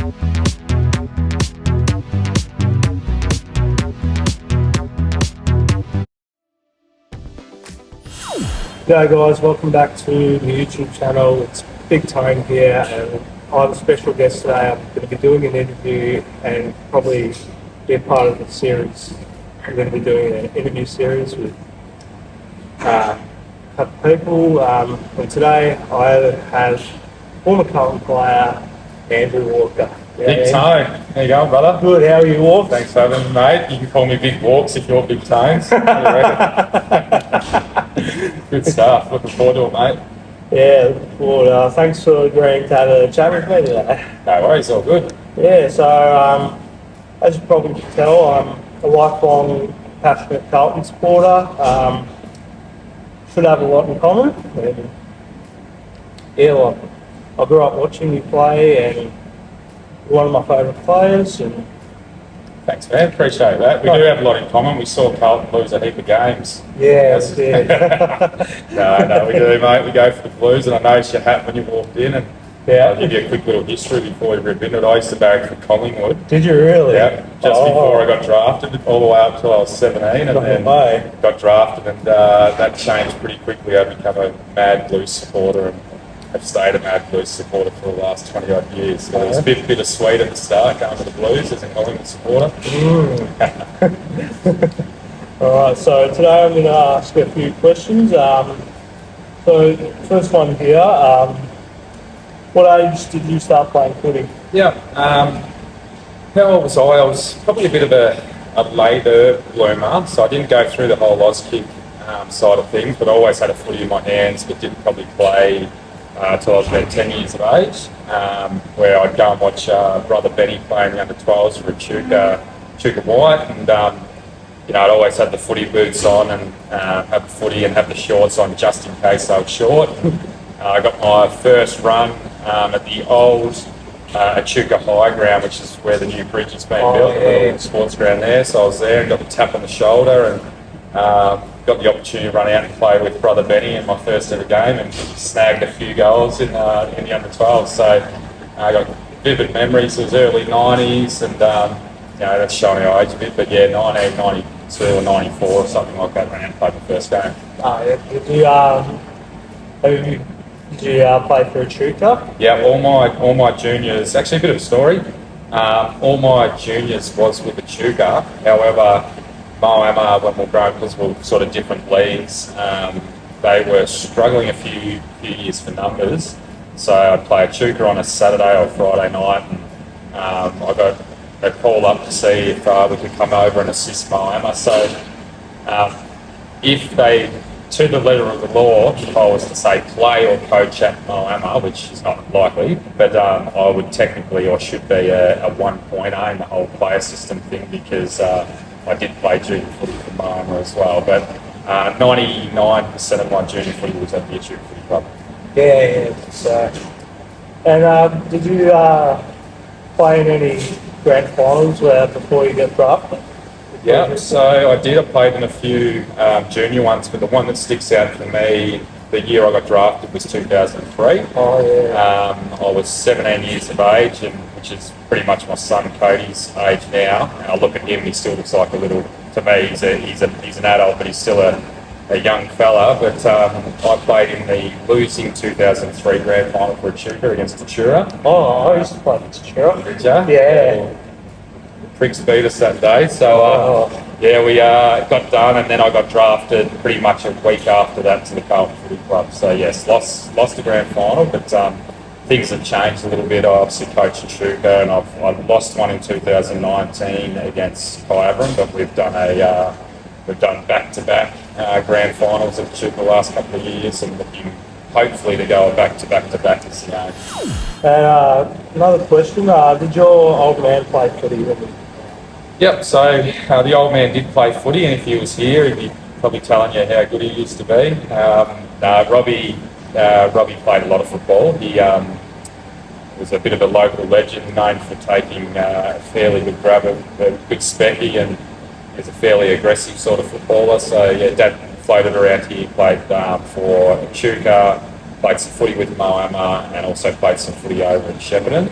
G'day guys, welcome back to the YouTube channel. It's Big Tone here and I have a special guest today. I'm going to be doing an interview and probably be a part of the series. I'm going to be doing an interview series with a couple of people and today I have former Carlton player Andrew Walker. Big Tone. How you going, brother? Good, how are you, Walk? Thanks for having me, mate. You can call me Big Walks if you're Big Tones. Good stuff. Looking forward to it, mate. Yeah, looking forward. Thanks for agreeing to have a chat with me today. No worries, all good. Yeah, so as you probably can tell, I'm a lifelong passionate Carlton supporter. Should have a lot in common. And yeah, like, I grew up watching you play and you're one of my favourite players. And Thanks, man. Appreciate that. We do have a lot in common. We saw Carlton lose a heap of games. yeah, No, we do, mate. We go for the Blues, and I noticed your hat when you walked in. And I'll give you a quick little history before we rip into it. I used to barrack for Collingwood. Did you really? Yeah, just before I got drafted, all the way up till I was 17, and then got drafted, and that changed pretty quickly. I became a mad Blues supporter, and I've stayed a mad Blues supporter for the last 20 odd years. So it was a bit bittersweet at the start going to the Blues as a Collingwood supporter. Alright, so today I'm going to ask a few questions. So first one here, what age did you start playing footy? Yeah. How old was I? I was probably a bit of a later bloomer, so I didn't go through the whole Auskick side of things, but I always had a footy in my hands, but didn't probably play till I was about 10 years of age, where I'd go and watch brother Benny playing the under-12s for Chuka White, and I'd always have the footy boots on and have the footy and have the shorts on just in case they were short. I got my first run at the old Echuca High ground, which is where the new bridge has been built, the little sports ground there. So I was there and got the tap on the shoulder and got the opportunity to run out and play with brother Benny in my first ever game and snagged a few goals in the under-12s. So I got vivid memories. It was early 90s and that's showing our age a bit, but yeah, 1992 or 94 or something like that, ran and played my first game. Did you play for Echuca? Yeah, all my juniors, actually a bit of a story. All my juniors was with Echuca. However, Moama, when we were growing, because we were sort of different leagues, they were struggling a few years for numbers. So I'd play Echuca on a Saturday or Friday night, and I got a call up to see if we could come over and assist Moama. So if they, to the letter of the law, if I was to say play or coach at Moama, which is not likely, but I would technically or should be a 1.0 in the whole player system thing because I did play junior footy for Moama as well. But 99% of my junior footy was at the Echuca Footy Club. Yeah. So, and did you play in any grand finals before you got drafted? Yeah, so I did. I played in a few junior ones, but the one that sticks out for me, the year I got drafted was 2003. Oh yeah. I was 17 years of age, and which is pretty much my son Cody's age now. And I look at him; he still looks like a little. To me, he's an adult, but he's still a young fella. But I played in the losing 2003 grand final for Echuca against Tatura. Oh, I used to play for Tatura. Did ya? Yeah. Pricks beat us that day, so we got done, and then I got drafted pretty much a week after that to the Carlton Footy Club. So yes, lost the grand final, but things have changed a little bit. I obviously coached Echuca, and I lost one in 2019 against Kyabram, but we've done back-to-back grand finals at Echuca the last couple of years, and looking hopefully to go back-to-back this year. And another question: did your old man play footy? Yep, so the old man did play footy, and if he was here, he'd be probably telling you how good he used to be. Robbie played a lot of football. He was a bit of a local legend, known for taking a fairly good grab, a good specky, and is a fairly aggressive sort of footballer. So yeah, Dad floated around here, played for Echuca, played some footy with Moama, and also played some footy over in Shepparton.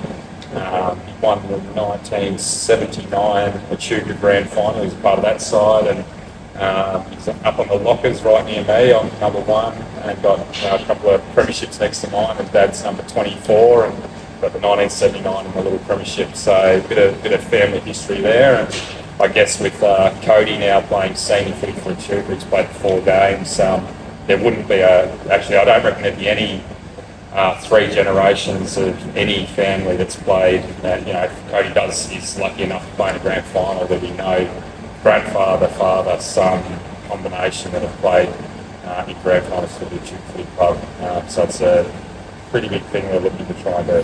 He won the 1979 Echuca Grand Final. He was part of that side, and he's up on the lockers right near me. I'm number 1, and got a couple of premierships next to mine. And Dad's number 24, and got the 1979 in the little premiership. So a bit of family history there. And I guess with Cody now playing senior footy for Echuca, he's played 4 games. There wouldn't be actually, I don't reckon there'd be any 3 generations of any family that's played. If Cody is lucky enough to play in a grand final, there'd be no grandfather, father, son combination that have played in grand finals for the Echuca Footy Club. So it's a pretty big thing we're looking to try and do.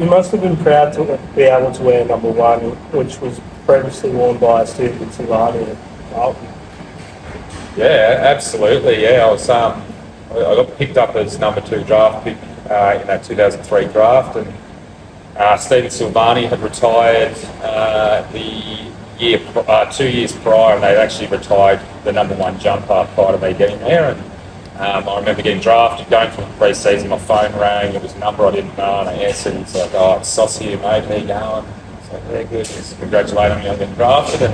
You must have been proud to be able to wear number 1, which was previously worn by Stephen Silvani. Yeah, absolutely. Yeah, I got picked up as number 2 draft pick in that 2003 draft, and Stephen Silvani had retired the 2 years prior, and they'd actually retired the number 1 jumper prior to me getting there. And I remember getting drafted, going from the pre-season, my phone rang, it was a number I didn't know, and I answered, and he's like, "Oh, it's Sauce here, mate, how you going?" It's like, "Yeah, good." He's congratulating me on getting drafted,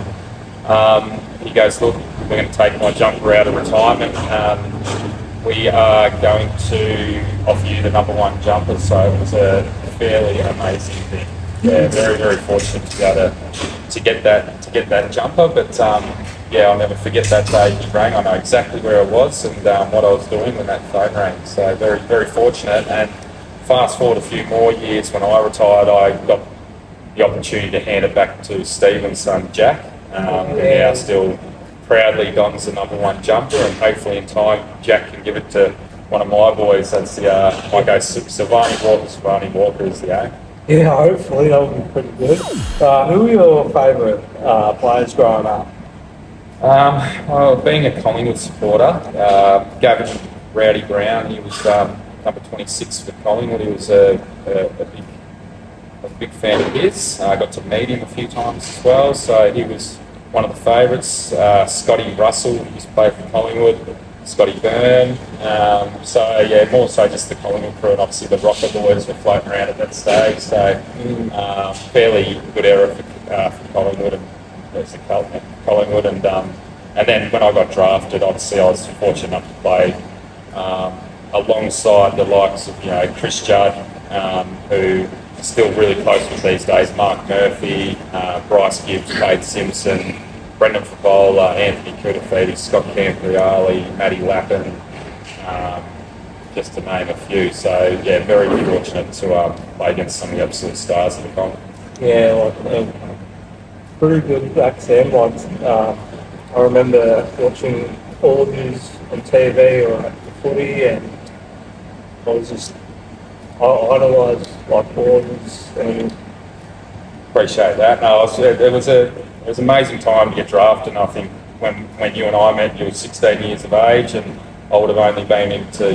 and he goes, "Look, we're going to take my jumper out of retirement. We are going to offer you the number 1 jumper." So it was a fairly amazing thing. Yeah, very, very fortunate to be able to get that jumper. But yeah, I'll never forget that day he rang. I know exactly where I was and what I was doing when that phone rang. So very, very fortunate. And fast forward a few more years, when I retired, I got the opportunity to hand it back to Stephen's son Jack, who now still proudly dons the number 1 jumper, and hopefully in time Jack can give it to one of my boys. That's the I go Silvani Walker. Silvani Walker is the aim. Yeah, hopefully that would be pretty good. Who were your favourite players growing up? Well, being a Collingwood supporter, Gavin Rowdy Brown, he was number 26 for Collingwood. He was a big fan of his. I got to meet him a few times as well, so he was one of the favourites. Scotty Russell, who used to play for Collingwood. Scotty Byrne. So yeah, more so just the Collingwood crew, and obviously the Rocker boys were floating around at that stage. So fairly good era for Collingwood, and there's the Collingwood, and then when I got drafted, obviously I was fortunate enough to play alongside the likes of Chris Judd, who is still really close with these days. Mark Murphy, Bryce Gibbs, Wade Simpson, Brendan Favola, Anthony Kutafiti, Scott Campriali, Matty Lappin, just to name a few. So yeah, very fortunate to play against some of the absolute stars of the comp. Yeah, pretty good back then. I remember watching all of these on TV or at the footy, and I was just idolised like boys. And appreciate that. No, it was an amazing time to get drafted. And I think when you and I met, you were 16 years of age, and I would have only been into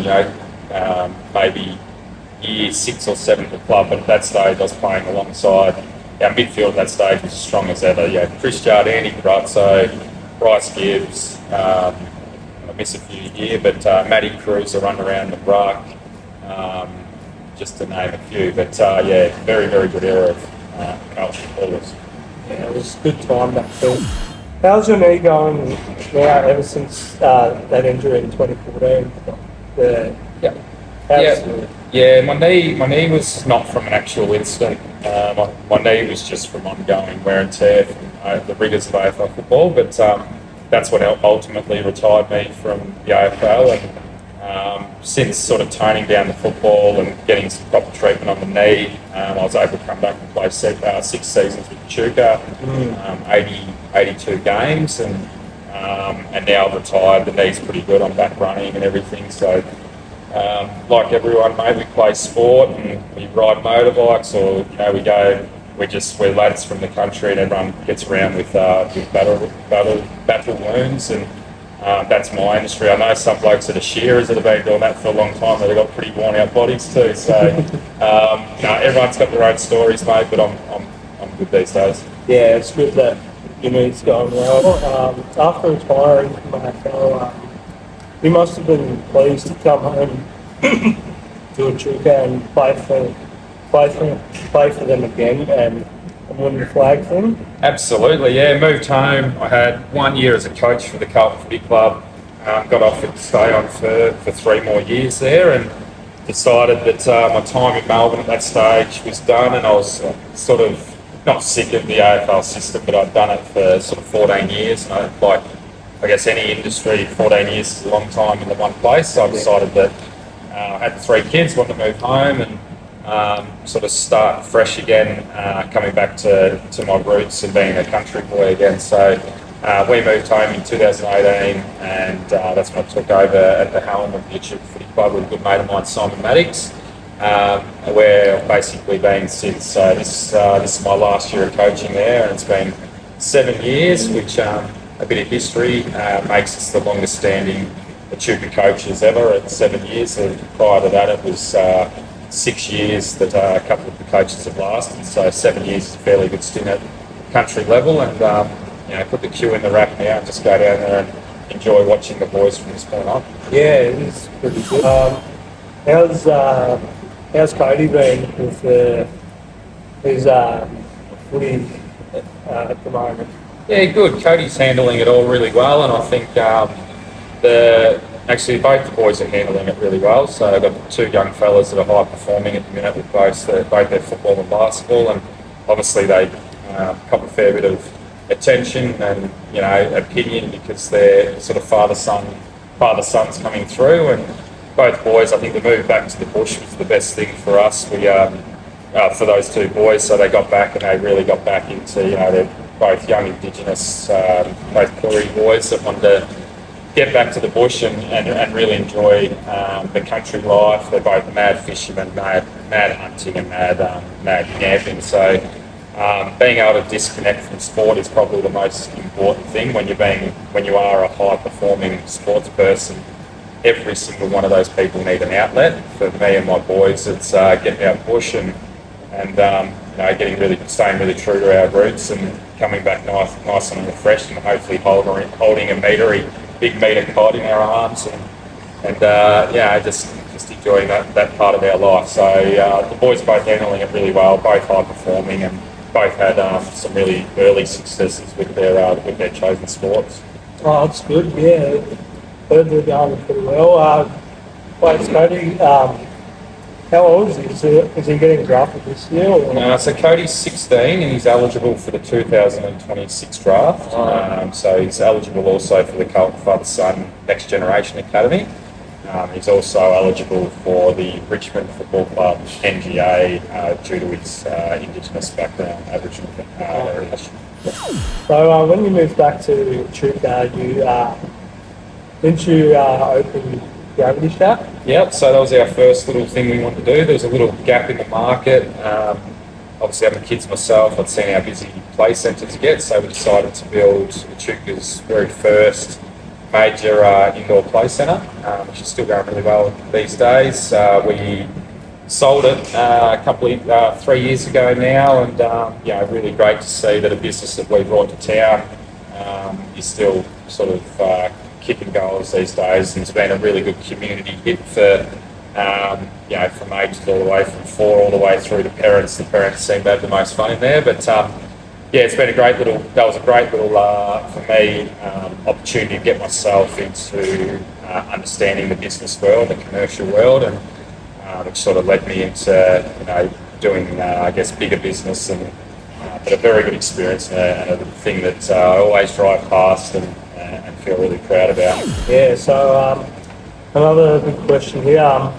maybe year 6 or 7 of the club. But at that stage, I was playing alongside our midfield. At that stage was as strong as ever. Chris Judd, Andy Carazzo, Bryce Gibbs. I miss a few here, but Matty Cruz, run around the Bruck, just to name a few. But yeah, very, very good era of Carlton footballers. Yeah, it was a good time back then. How's your knee going now ever since that injury in 2014? Yeah, my knee was not from an actual incident. My knee was just from ongoing wear and tear from the rigours of AFL football, but that's what ultimately retired me from the AFL. And since sort of toning down the football and getting some proper treatment on the knee, I was able to come back and play 6 seasons with Echuca, 82 games, and now I've retired. The knee's pretty good. I'm back running and everything. So, like everyone, mate, we play sport and we ride motorbikes, or we're lads from the country, and everyone gets around with battle wounds, and that's my industry. I know some blokes that are shearers that have been doing that for a long time, they've got pretty worn out bodies too. So everyone's got their own stories, mate, but I'm good these days. Yeah, it's good that your knee's going well. After retiring from AFL, you must have been pleased to come home to Echuca and play for play for them again and win the flag thing? Absolutely, yeah. Moved home. I had 1 year as a coach for the Carlton Footy Club. Got offered to stay on for 3 more years there, and decided that my time in Melbourne at that stage was done, and I was sort of not sick of the AFL system, but I'd done it for sort of 14 years. And I guess any industry, 14 years is a long time in the one place. So I decided that I had 3 kids, wanted to move home and sort of start fresh again, coming back to my roots and being a country boy again. So we moved home in 2018, and that's when I took over at the helm of the Echuca Footy Club with a good mate of mine, Simon Maddox. We're basically been since. So this is my last year of coaching there, and it's been 7 years, which a bit of history makes us the longest standing Echuca coaches ever at 7 years. And prior to that, it was 6 years that a couple of the coaches have lasted. So 7 years is a fairly good stint at country level, and put the cue in the rack now and just go down there and enjoy watching the boys from this point on. Yeah, it is pretty good. How's Cody been with his footy at the moment? Yeah, good. Cody's handling it all really well, and I think actually both the boys are handling it really well. So I've got 2 young fellas that are high performing at the minute with both their football and basketball, and obviously they cop a fair bit of attention and opinion because they're sort of father sons coming through. And both boys, I think the move back to the bush was the best thing for us. We for those 2 boys, so they got back and they really got back into they're both young Indigenous, both Koori boys that wanted to get back to the bush and really enjoy the country life. They're both mad fishermen, mad hunting and mad camping. So being able to disconnect from sport is probably the most important thing when you are a high performing sports person. Every single one of those people need an outlet. For me and my boys, it's getting out bush and staying really true to our roots and coming back nice and refreshed, and hopefully holding a big meter cod in our arms and just enjoying that part of our life. So the boys both handling it really well, both high performing, and both had some really early successes with their chosen sports. Oh, that's good. Yeah, heard they're going pretty well. Wait, Cody, how old is he? Is he getting drafted this year? Or? So Cody's 16 and he's eligible for the 2026 draft. So he's eligible also for the Carlton Father-Son Next Generation Academy. He's also eligible for the Richmond Football Club NGA due to his Indigenous background, Aboriginal heritage. So when you moved back to Echuca, didn't you open Gravity Shack? Yep, so that was our first little thing we wanted to do. There was a little gap in the market. Obviously, having kids myself, I'd seen how busy play centres get, so we decided to build Echuca's very first major indoor play centre, which is still going really well these days. We sold it 3 years ago now, and really great to see that a business that we brought to town is still sort of kicking goals these days, and it's been a really good community hit for from ages all the way from 4 all the way through to parents. The parents seem to have the most fun in there, but it's been a great little for me opportunity to get myself into understanding the business world, the commercial world, and which sort of led me into doing bigger business, and but a very good experience and a thing that I always drive past and feel really proud about. Yeah, so another big question here.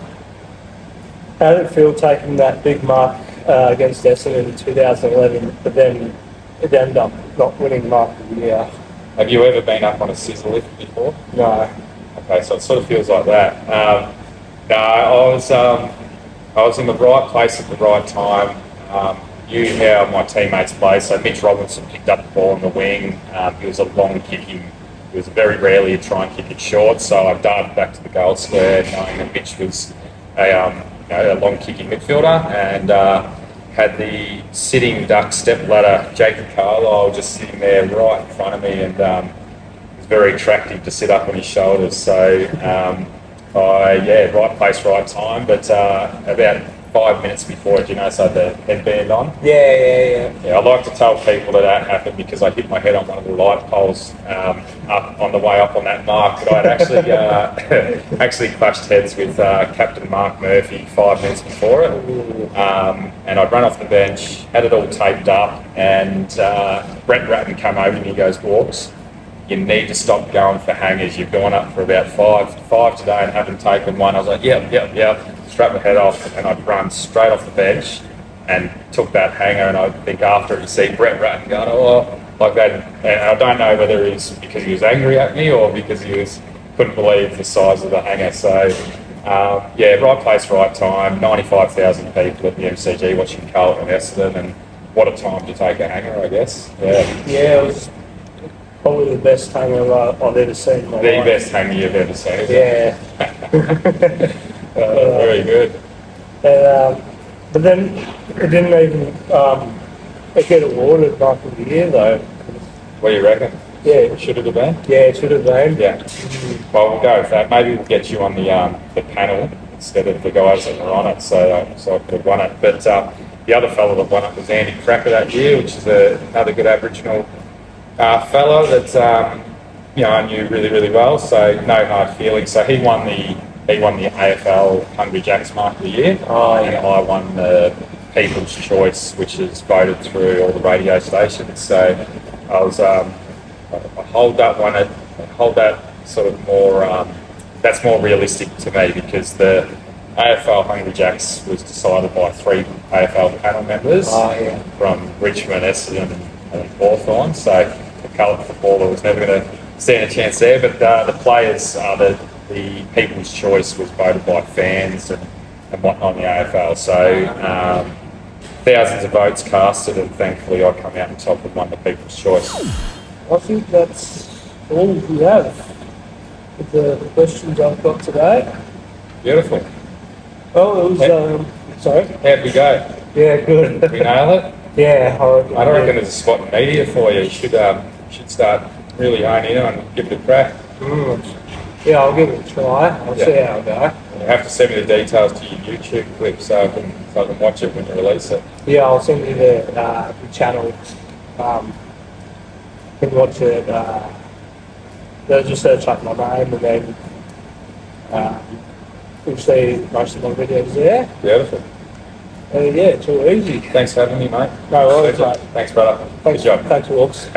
How did it feel taking that big mark against Essendon in 2011, but then it ended up not winning Mark of the Year? Have you ever been up on a scissor lift before? No. Okay, so it sort of feels like that. No, I was in the right place at the right time. Knew how my teammates play. So Mitch Robinson picked up the ball in the wing. He was a long kicking. He was very rarely to try and kick it short. So I darted back to the goal square, knowing that Mitch was a long kicking midfielder, and had the sitting duck step ladder Jacob Carlisle just sitting there right in front of me, and it was very attractive to sit up on his shoulders. So right place, right time. But about 5 minutes before, do you notice I had the headband on? Yeah. Yeah, I like to tell people that happened because I hit my head on one of the light poles up on the way up on that mark. But I'd actually actually clashed heads with Captain Mark Murphy 5 minutes before it, and I'd run off the bench, had it all taped up, and Brett Ratton came over and he goes, "Walks, you need to stop going for hangers. You've gone up for about five today and haven't taken one." I was like, yep. Strap my head off, and I'd run straight off the bench and took that hanger. And I think after it, you see Brett Ratton going, "Oh," like that. And I don't know whether it's because he was angry at me or because couldn't believe the size of the hanger. So yeah, right place, right time. 95,000 people at the MCG watching Carlton and Essendon, and what a time to take a hanger, I guess. Yeah, it was probably the best hanger I've ever seen in my life. The best hanger you've ever seen, isn't it? Very good. But then it didn't even get awarded back in the year though. What do you reckon? Yeah. Should it have been? Yeah, it should have been. Yeah. Well, we'll go with that. Maybe we'll get you on the panel instead of the guys that were on it, so I could have won it. But the other fellow that won it was Andy Cracker that year, which is another good Aboriginal fellow that I knew really well. So no hard feelings. So he won the AFL Hungry Jacks Mark of the Year, and I won the People's Choice, which is voted through all the radio stations. So I was I hold that sort of more. That's more realistic to me because the AFL Hungry Jacks was decided by 3 AFL panel members from Richmond, Essendon, and Hawthorn. So the coloured footballer was never going to stand a chance there. But the players, the People's Choice was voted by fans and whatnot in the AFL. So thousands of votes casted, and thankfully I come out on top and won the People's Choice. I think that's all we have with the questions I've got today. Beautiful. Oh, it was. Sorry. How'd we go? Yeah, good. We nailed it. Yeah, I don't reckon there's a spot in media for you. You should start really honing in and give it a crack. Yeah, I'll give it a try. I'll see how I go. You have to send me the details to your YouTube clip so I can watch it when you release it. Yeah, I'll send you the channel. You can watch it. Just search up my name and then you'll see most of my videos there. Beautiful. Yeah, it's all easy. Thanks for having me, mate. No worries, mate. Thanks, brother. Thanks, Good job. Thanks, Walks.